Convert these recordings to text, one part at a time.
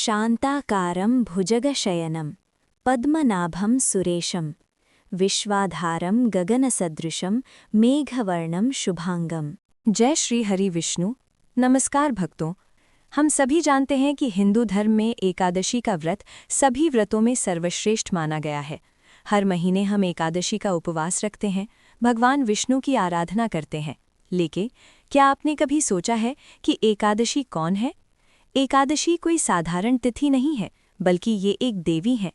शान्ताकारं भुजगशयनं पद्मनाभं सुरेशं विश्वाधारं गगनसदृशं मेघवर्णं शुभांगम। जय श्री हरि विष्णु। नमस्कार भक्तों, हम सभी जानते हैं कि हिंदू धर्म में एकादशी का व्रत सभी व्रतों में सर्वश्रेष्ठ माना गया है। हर महीने हम एकादशी का उपवास रखते हैं, भगवान विष्णु की आराधना करते हैं। लेकिन क्या आपने कभी सोचा है कि एकादशी कौन है? एकादशी कोई साधारण तिथि नहीं है, बल्कि ये एक देवी है।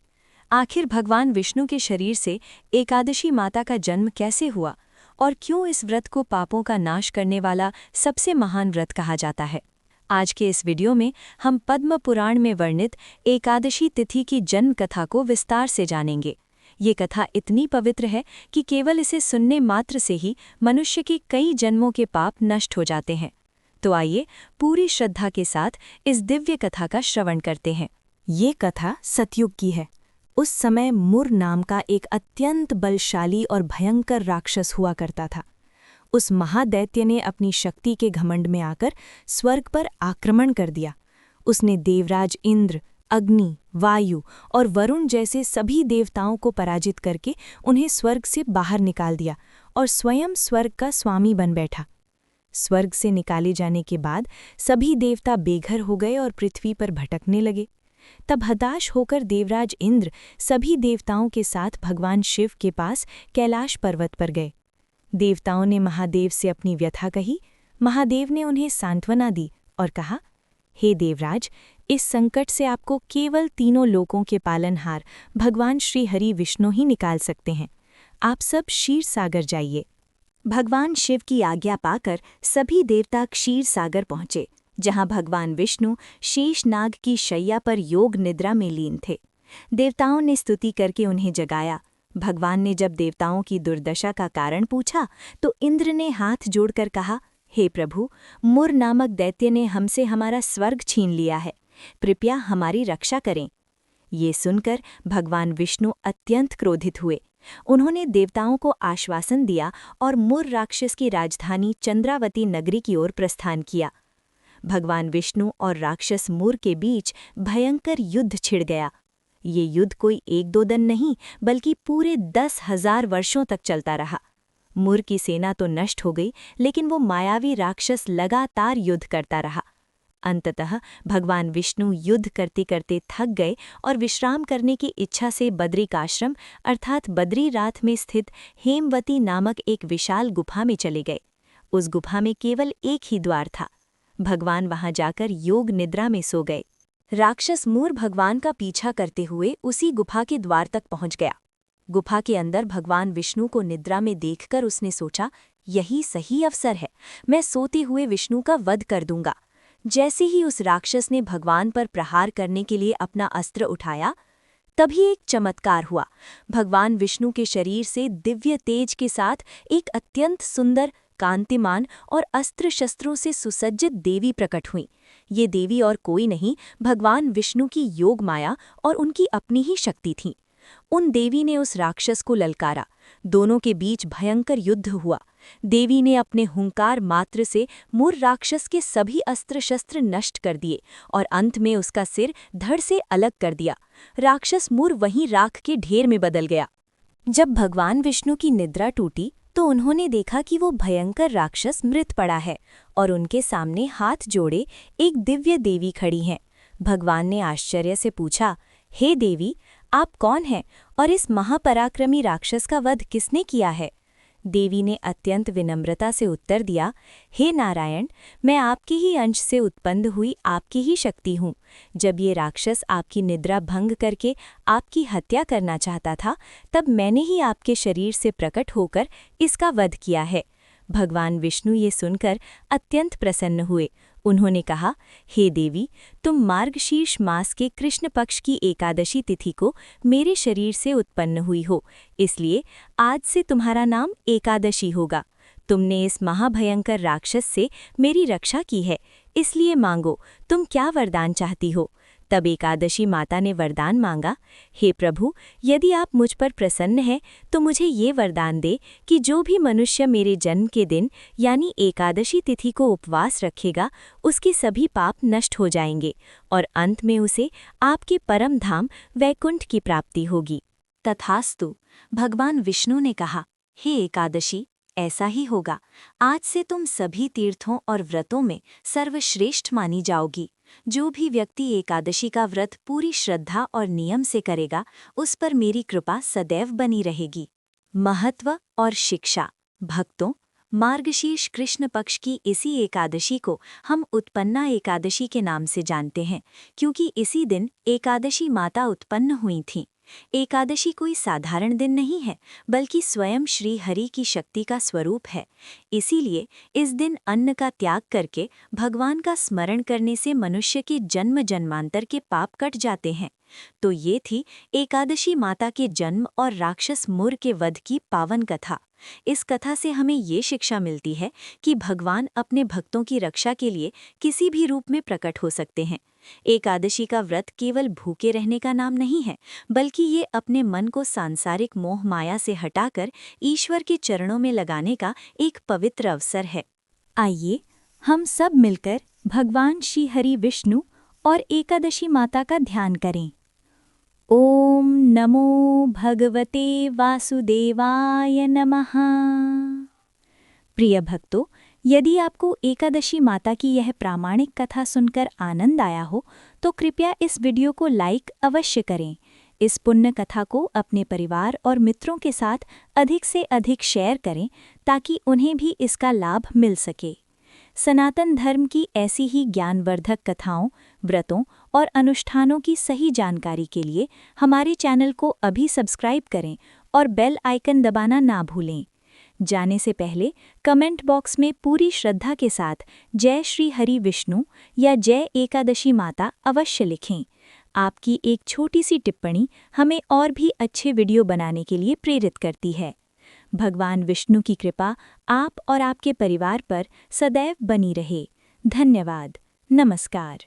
आखिर भगवान विष्णु के शरीर से एकादशी माता का जन्म कैसे हुआ और क्यों इस व्रत को पापों का नाश करने वाला सबसे महान व्रत कहा जाता है? आज के इस वीडियो में हम पद्म पुराण में वर्णित एकादशी तिथि की जन्म कथा को विस्तार से जानेंगे। ये कथा इतनी पवित्र है कि केवल इसे सुनने मात्र से ही मनुष्य के कई जन्मों के पाप नष्ट हो जाते हैं। तो आइए पूरी श्रद्धा के साथ इस दिव्य कथा का श्रवण करते हैं। ये कथा सतयुग की है। उस समय मुर नाम का एक अत्यंत बलशाली और भयंकर राक्षस हुआ करता था। उस महादैत्य ने अपनी शक्ति के घमंड में आकर स्वर्ग पर आक्रमण कर दिया। उसने देवराज इंद्र, अग्नि, वायु और वरुण जैसे सभी देवताओं को पराजित करके उन्हें स्वर्ग से बाहर निकाल दिया और स्वयं स्वर्ग का स्वामी बन बैठा। स्वर्ग से निकाले जाने के बाद सभी देवता बेघर हो गए और पृथ्वी पर भटकने लगे। तब हताश होकर देवराज इंद्र सभी देवताओं के साथ भगवान शिव के पास कैलाश पर्वत पर गए। देवताओं ने महादेव से अपनी व्यथा कही। महादेव ने उन्हें सांत्वना दी और कहा, हे देवराज, इस संकट से आपको केवल तीनों लोकों के पालनहार भगवान श्री हरि विष्णु ही निकाल सकते हैं। आप सब क्षीर सागर जाइए। भगवान शिव की आज्ञा पाकर सभी देवता क्षीर सागर पहुंचे, जहां भगवान विष्णु शेषनाग की शैया पर योग निद्रा में लीन थे। देवताओं ने स्तुति करके उन्हें जगाया। भगवान ने जब देवताओं की दुर्दशा का कारण पूछा तो इंद्र ने हाथ जोड़कर कहा, हे प्रभु, मुर नामक दैत्य ने हमसे हमारा स्वर्ग छीन लिया है, कृपया हमारी रक्षा करें। ये सुनकर भगवान विष्णु अत्यंत क्रोधित हुए। उन्होंने देवताओं को आश्वासन दिया और मुर राक्षस की राजधानी चंद्रावती नगरी की ओर प्रस्थान किया। भगवान विष्णु और राक्षस मुर के बीच भयंकर युद्ध छिड़ गया। ये युद्ध कोई एक दो दिन नहीं, बल्कि पूरे 10,000 वर्षों तक चलता रहा। मुर की सेना तो नष्ट हो गई, लेकिन वो मायावी राक्षस लगातार युद्ध करता रहा। अंततः भगवान विष्णु युद्ध करते करते थक गए और विश्राम करने की इच्छा से बद्रिकाश्रम अर्थात बद्रीनाथ में स्थित हेमवती नामक एक विशाल गुफा में चले गए। उस गुफा में केवल एक ही द्वार था। भगवान वहां जाकर योग निद्रा में सो गए। राक्षस मुर भगवान का पीछा करते हुए उसी गुफा के द्वार तक पहुंच गया। गुफा के अंदर भगवान विष्णु को निद्रा में देखकर उसने सोचा, यही सही अवसर है, मैं सोते हुए विष्णु का वध कर दूंगा। जैसे ही उस राक्षस ने भगवान पर प्रहार करने के लिए अपना अस्त्र उठाया, तभी एक चमत्कार हुआ। भगवान विष्णु के शरीर से दिव्य तेज के साथ एक अत्यंत सुंदर, कांतिमान और अस्त्र शस्त्रों से सुसज्जित देवी प्रकट हुई। ये देवी और कोई नहीं, भगवान विष्णु की योग माया और उनकी अपनी ही शक्ति थी। उन देवी ने उस राक्षस को ललकारा। दोनों के बीच भयंकर युद्ध हुआ। देवी ने अपने हुंकार मात्र से मुर राक्षस के सभी अस्त्र शस्त्र नष्ट कर दिए और अंत में उसका सिर धड़ से अलग कर दिया। राक्षस मुर वहीं राख के ढेर में बदल गया। जब भगवान विष्णु की निद्रा टूटी तो उन्होंने देखा कि वो भयंकर राक्षस मृत पड़ा है और उनके सामने हाथ जोड़े एक दिव्य देवी खड़ी हैं। भगवान ने आश्चर्य से पूछा, हे देवी, आप कौन हैं और इस महापराक्रमी राक्षस का वध किसने किया है? देवी ने अत्यंत विनम्रता से उत्तर दिया, हे नारायण, मैं आपके ही अंश से उत्पन्न हुई आपकी ही शक्ति हूँ। जब ये राक्षस आपकी निद्रा भंग करके आपकी हत्या करना चाहता था, तब मैंने ही आपके शरीर से प्रकट होकर इसका वध किया है। भगवान विष्णु ये सुनकर अत्यंत प्रसन्न हुए। उन्होंने कहा, हे देवी, तुम मार्गशीर्ष मास के कृष्ण पक्ष की एकादशी तिथि को मेरे शरीर से उत्पन्न हुई हो, इसलिए आज से तुम्हारा नाम एकादशी होगा। तुमने इस महाभयंकर राक्षस से मेरी रक्षा की है, इसलिए मांगो, तुम क्या वरदान चाहती हो? तब एकादशी माता ने वरदान मांगा, हे प्रभु, यदि आप मुझ पर प्रसन्न हैं तो मुझे ये वरदान दे कि जो भी मनुष्य मेरे जन्म के दिन यानी एकादशी तिथि को उपवास रखेगा उसके सभी पाप नष्ट हो जाएंगे और अंत में उसे आपके परम धाम वैकुंठ की प्राप्ति होगी। तथास्तु। भगवान विष्णु ने कहा, हे एकादशी, ऐसा ही होगा। आज से तुम सभी तीर्थों और व्रतों में सर्वश्रेष्ठ मानी जाओगी। जो भी व्यक्ति एकादशी का व्रत पूरी श्रद्धा और नियम से करेगा उस पर मेरी कृपा सदैव बनी रहेगी। महत्व और शिक्षा। भक्तों, मार्गशीर्ष कृष्ण पक्ष की इसी एकादशी को हम उत्पन्ना एकादशी के नाम से जानते हैं, क्योंकि इसी दिन एकादशी माता उत्पन्न हुई थीं। एकादशी कोई साधारण दिन नहीं है, बल्कि स्वयं श्री हरि की शक्ति का स्वरूप है। इसीलिए इस दिन अन्न का त्याग करके भगवान का स्मरण करने से मनुष्य के जन्म जन्मांतर के पाप कट जाते हैं। तो ये थी एकादशी माता के जन्म और राक्षस मुर के वध की पावन कथा। इस कथा से हमें ये शिक्षा मिलती है कि भगवान अपने भक्तों की रक्षा के लिए किसी भी रूप में प्रकट हो सकते हैं। एकादशी का व्रत केवल भूखे रहने का नाम नहीं है, बल्कि ये अपने मन को सांसारिक मोह माया से हटाकर ईश्वर के चरणों में लगाने का एक पवित्र अवसर है। आइए हम सब मिलकर भगवान श्री हरि विष्णु और एकादशी माता का ध्यान करें। ओम नमो भगवते वासुदेवाय नमः। प्रिय भक्तों, यदि आपको एकादशी माता की यह प्रामाणिक कथा सुनकर आनंद आया हो तो कृपया इस वीडियो को लाइक अवश्य करें। इस पुण्य कथा को अपने परिवार और मित्रों के साथ अधिक से अधिक शेयर करें ताकि उन्हें भी इसका लाभ मिल सके। सनातन धर्म की ऐसी ही ज्ञानवर्धक कथाओं, व्रतों और अनुष्ठानों की सही जानकारी के लिए हमारे चैनल को अभी सब्सक्राइब करें और बेल आइकन दबाना ना भूलें। जाने से पहले कमेंट बॉक्स में पूरी श्रद्धा के साथ जय श्री हरि विष्णु या जय एकादशी माता अवश्य लिखें। आपकी एक छोटी सी टिप्पणी हमें और भी अच्छे वीडियो बनाने के लिए प्रेरित करती है। भगवान विष्णु की कृपा आप और आपके परिवार पर सदैव बनी रहे। धन्यवाद। नमस्कार।